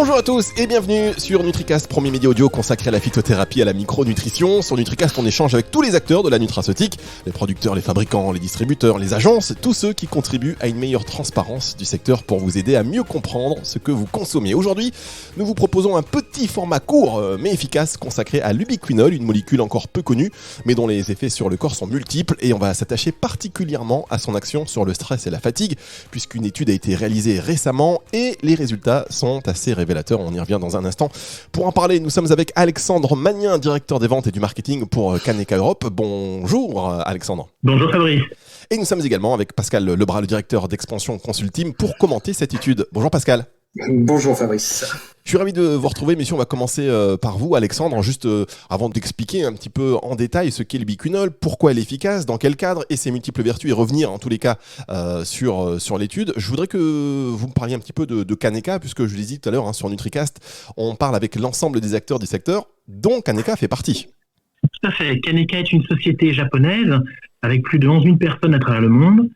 Bonjour à tous et bienvenue sur NutriCast, premier média audio consacré à la phytothérapie et à la micronutrition. Sur NutriCast, on échange avec tous les acteurs de la nutraceutique, les producteurs, les fabricants, les distributeurs, les agences, tous ceux qui contribuent à une meilleure transparence du secteur pour vous aider à mieux comprendre ce que vous consommez. Aujourd'hui, nous vous proposons un petit format court mais efficace consacré à l'ubiquinol, une molécule encore peu connue mais dont les effets sur le corps sont multiples, et on va s'attacher particulièrement à son action sur le stress et la fatigue puisqu'une étude a été réalisée récemment et les résultats sont assez révélateur, on y revient dans un instant. Pour en parler, nous sommes avec Alexandre Magnin, directeur des ventes et du marketing pour Kaneka Europe. Bonjour Alexandre. Bonjour Fabrice. Et nous sommes également avec Pascal Lebras, le directeur d'Expansion Consulting, pour commenter cette étude. Bonjour Pascal. Bonjour Fabrice. Je suis ravi de vous retrouver, messieurs. On va commencer par vous, Alexandre, juste avant d'expliquer un petit peu en détail ce qu'est l'ubiquinol, pourquoi elle est efficace, dans quel cadre et ses multiples vertus, et revenir en tous les cas sur l'étude. Je voudrais que vous me parliez un petit peu de Kaneka, puisque je l'ai dit tout à l'heure sur NutriCast, on parle avec l'ensemble des acteurs du secteur, dont Kaneka fait partie. Tout à fait. Kaneka est une société japonaise avec plus de 11 000 personnes à travers le monde.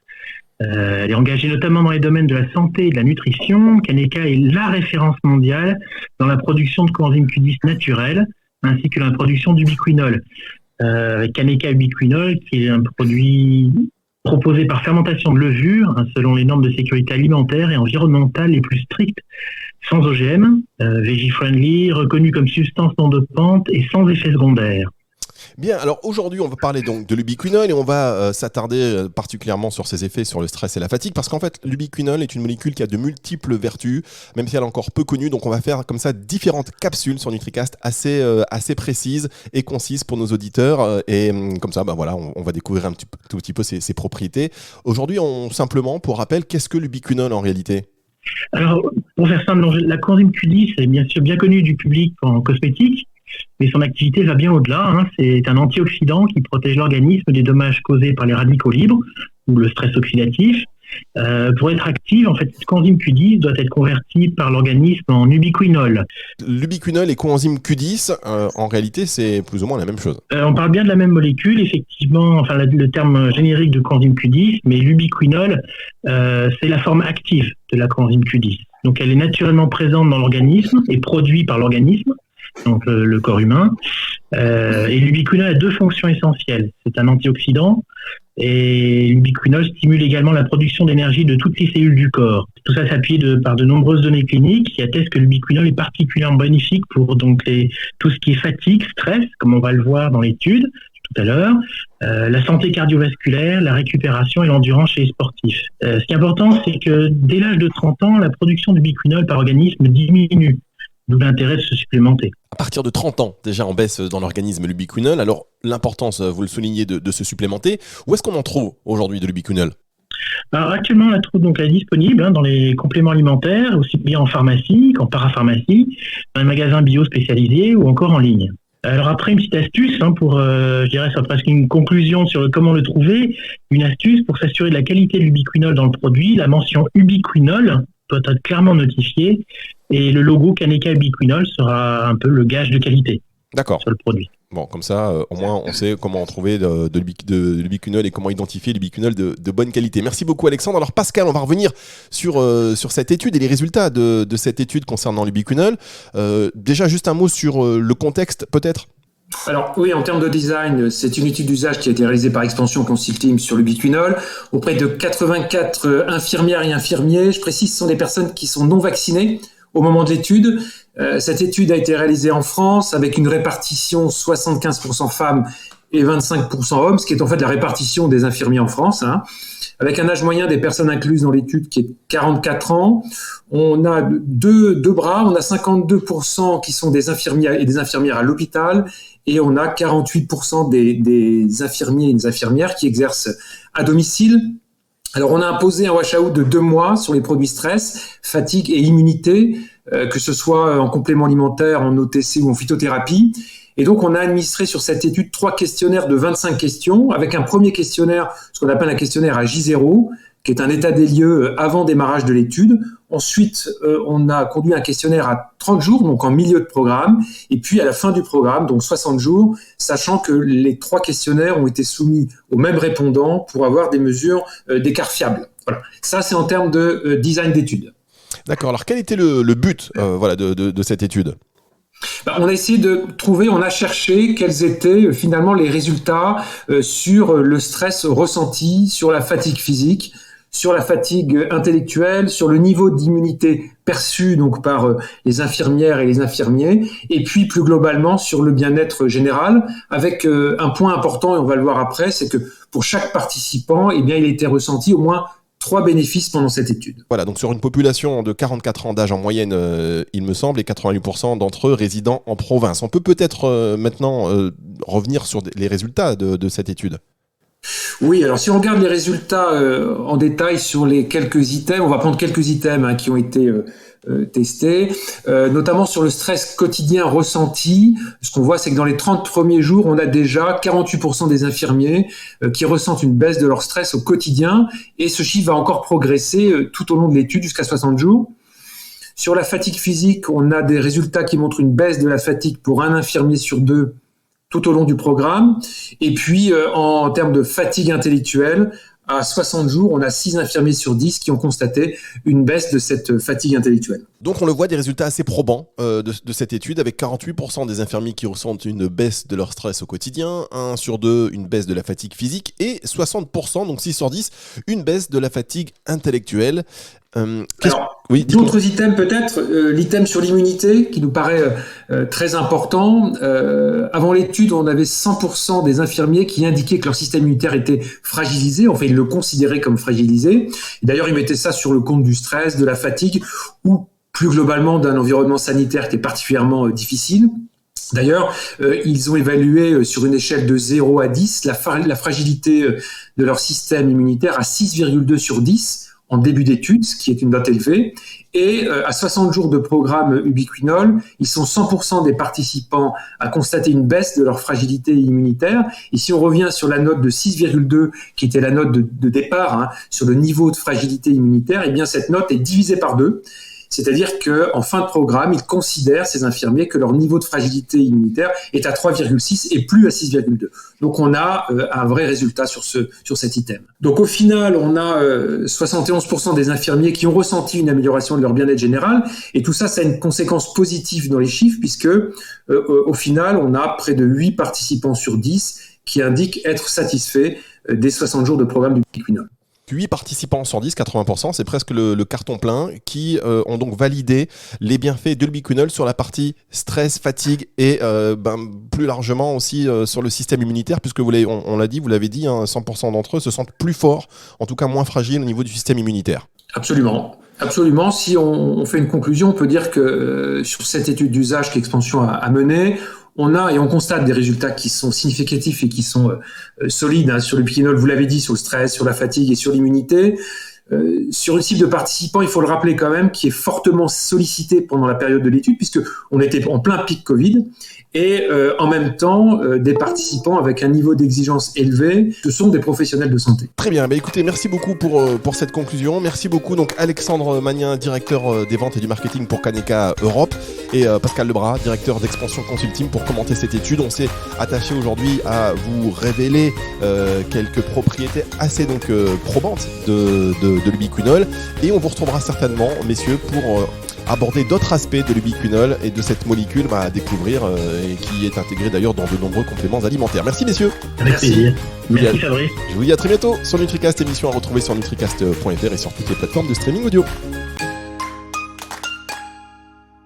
Elle est engagée notamment dans les domaines de la santé et de la nutrition. Kaneka est la référence mondiale dans la production de coenzyme Q10 naturel, ainsi que dans la production d'ubiquinol. Avec Kaneka ubiquinol, qui est un produit proposé par fermentation de levure, selon les normes de sécurité alimentaire et environnementale les plus strictes, sans OGM, veggie-friendly, reconnu comme substance non dopante et sans effet secondaire. Bien, alors aujourd'hui on va parler donc de l'ubiquinol et on va s'attarder particulièrement sur ses effets sur le stress et la fatigue, parce qu'en fait l'ubiquinol est une molécule qui a de multiples vertus, même si elle est encore peu connue. Donc on va faire comme ça différentes capsules sur NutriCast assez précises et concises pour nos auditeurs, et comme ça voilà, on va découvrir tout petit peu ses propriétés. Aujourd'hui, simplement pour rappel, qu'est-ce que l'ubiquinol en réalité ? Alors pour faire simple, la coenzyme Q10 est bien sûr bien connue du public en cosmétique, mais son activité va bien au-delà. C'est un antioxydant qui protège l'organisme des dommages causés par les radicaux libres ou le stress oxydatif. Pour être active, en fait, cette coenzyme Q10 doit être convertie par l'organisme en ubiquinol. L'ubiquinol et coenzyme Q10, en réalité, c'est plus ou moins la même chose. On parle bien de la même molécule, effectivement, enfin le terme générique de coenzyme Q10, mais l'ubiquinol, c'est la forme active de la coenzyme Q10. Donc elle est naturellement présente dans l'organisme et produite par l'organisme, donc le corps humain. Et l'ubiquinol a deux fonctions essentielles. C'est un antioxydant et l'ubiquinol stimule également la production d'énergie de toutes les cellules du corps. Tout ça s'appuie par de nombreuses données cliniques qui attestent que l'ubiquinol est particulièrement bénéfique pour tout ce qui est fatigue, stress, comme on va le voir dans l'étude tout à l'heure, la santé cardiovasculaire, la récupération et l'endurance chez les sportifs. Ce qui est important, c'est que dès l'âge de 30 ans, la production d'ubiquinol par organisme diminue. D'où l'intérêt de se supplémenter. À partir de 30 ans, déjà on baisse dans l'organisme l'ubiquinol. Alors l'importance, vous le soulignez, de se supplémenter. Où est-ce qu'on en trouve aujourd'hui de l'ubiquinol ? Alors actuellement, on la disponible dans les compléments alimentaires, aussi bien en pharmacie qu'en parapharmacie, dans les magasins bio spécialisés ou encore en ligne. Alors après, une petite astuce pour, je dirais, ça presque une conclusion sur comment le trouver. Une astuce pour s'assurer de la qualité de l'ubiquinol dans le produit, la mention ubiquinol doit être clairement notifiée et le logo Kaneka ubiquinol sera un peu le gage de qualité. D'accord. Sur le produit. Bon, comme ça, au moins, on sait comment trouver de l'ubiquinol et comment identifier l'ubiquinol de bonne qualité. Merci beaucoup, Alexandre. Alors, Pascal, on va revenir sur cette étude et les résultats de cette étude concernant l'ubiquinol. Déjà, juste un mot sur le contexte, peut-être ? Alors oui, en termes de design, c'est une étude d'usage qui a été réalisée par Expansion Consulting sur l'ubiquinol auprès de 84 infirmières et infirmiers. Je précise, ce sont des personnes qui sont non vaccinées au moment de l'étude. Cette étude a été réalisée en France avec une répartition 75% femmes et 25% hommes, ce qui est en fait la répartition des infirmiers en France, avec un âge moyen des personnes incluses dans l'étude qui est 44 ans. On a deux bras, on a 52% qui sont des infirmiers et des infirmières à l'hôpital, et on a 48% des infirmiers et des infirmières qui exercent à domicile. Alors, on a imposé un wash-out de 2 mois sur les produits stress, fatigue et immunité, que ce soit en complément alimentaire, en OTC ou en phytothérapie. Et donc, on a administré sur cette étude 3 questionnaires de 25 questions, avec un premier questionnaire, ce qu'on appelle un questionnaire à J0, qui est un état des lieux avant démarrage de l'étude. Ensuite, on a conduit un questionnaire à 30 jours, donc en milieu de programme, et puis à la fin du programme, donc 60 jours, sachant que les 3 questionnaires ont été soumis aux mêmes répondants pour avoir des mesures d'écart fiables. Voilà. Ça, c'est en termes de design d'étude. D'accord, alors quel était le but de cette étude ? On a essayé de trouver, on a cherché quels étaient finalement les résultats sur le stress ressenti, sur la fatigue physique, sur la fatigue intellectuelle, sur le niveau d'immunité perçu donc par les infirmières et les infirmiers, et puis plus globalement sur le bien-être général, avec un point important, et on va le voir après, c'est que pour chaque participant, il a été ressenti au moins 3 bénéfices pendant cette étude. Voilà, donc sur une population de 44 ans d'âge en moyenne, il me semble, et 88% d'entre eux résidant en province. On peut peut-être maintenant revenir sur les résultats de cette étude. Oui, alors si on regarde les résultats en détail sur les quelques items, on va prendre quelques items qui ont été testés, notamment sur le stress quotidien ressenti. Ce qu'on voit, c'est que dans les 30 premiers jours, on a déjà 48% des infirmiers qui ressentent une baisse de leur stress au quotidien, et ce chiffre va encore progresser tout au long de l'étude jusqu'à 60 jours. Sur la fatigue physique, on a des résultats qui montrent une baisse de la fatigue pour un infirmier sur 2 tout au long du programme. Et puis, en termes de fatigue intellectuelle, à 60 jours, on a 6 infirmiers sur 10 qui ont constaté une baisse de cette fatigue intellectuelle. Donc on le voit, des résultats assez probants de cette étude, avec 48% des infirmiers qui ressentent une baisse de leur stress au quotidien, 1 sur 2 une baisse de la fatigue physique, et 60%, donc 6 sur 10, une baisse de la fatigue intellectuelle. Oui, d'autres items peut-être, l'item sur l'immunité qui nous paraît très important. Avant l'étude, on avait 100% des infirmiers qui indiquaient que leur système immunitaire était fragilisé. Enfin, ils le considéraient comme fragilisé. Et d'ailleurs, ils mettaient ça sur le compte du stress, de la fatigue, ou plus globalement d'un environnement sanitaire qui est particulièrement difficile. D'ailleurs, ils ont évalué sur une échelle de 0 à 10 la fragilité de leur système immunitaire à 6,2 sur 10 en début d'étude, ce qui est une note élevée. Et à 60 jours de programme ubiquinol, ils sont 100% des participants à constater une baisse de leur fragilité immunitaire. Et si on revient sur la note de 6,2, qui était la note de départ, sur le niveau de fragilité immunitaire, eh bien cette note est divisée par 2. C'est-à-dire qu'en fin de programme, ils considèrent, ces infirmiers, que leur niveau de fragilité immunitaire est à 3,6 et plus à 6,2. Donc on a un vrai résultat sur cet item. Donc au final, on a 71% des infirmiers qui ont ressenti une amélioration de leur bien-être général, et tout ça, ça a une conséquence positive dans les chiffres, puisque au final, on a près de 8 participants sur 10 qui indiquent être satisfaits des 60 jours de programme du ubiquinol. 8 participants sur 10, 80%, c'est presque le carton plein, qui ont donc validé les bienfaits de l'ubiquinol sur la partie stress, fatigue et plus largement aussi sur le système immunitaire, puisque on l'a dit, vous l'avez dit, 100% d'entre eux se sentent plus forts, en tout cas moins fragiles au niveau du système immunitaire. Absolument. Absolument. Si on fait une conclusion, on peut dire que sur cette étude d'usage qu'Expansion a menée, on constate des résultats qui sont significatifs et qui sont solides sur le ubiquinol, vous l'avez dit, sur le stress, sur la fatigue et sur l'immunité. Sur une cible de participants, il faut le rappeler quand même, qui est fortement sollicité pendant la période de l'étude, puisqu'on était en plein pic Covid, et en même temps, des participants avec un niveau d'exigence élevé, ce sont des professionnels de santé. Très bien, écoutez, merci beaucoup pour cette conclusion. Merci beaucoup donc Alexandre Magnin, directeur des ventes et du marketing pour Kaneka Europe, et Pascal Lebras, directeur d'Expansion Consulting, pour commenter cette étude. On s'est attaché aujourd'hui à vous révéler quelques propriétés assez probantes de l'ubiquinol, et on vous retrouvera certainement, messieurs, pour aborder d'autres aspects de l'ubiquinol et de cette molécule à découvrir et qui est intégrée d'ailleurs dans de nombreux compléments alimentaires. Merci messieurs. Avec plaisir. Merci Fabrice. Je vous dis à très bientôt sur NutriCast, émission à retrouver sur nutricast.fr et sur toutes les plateformes de streaming audio.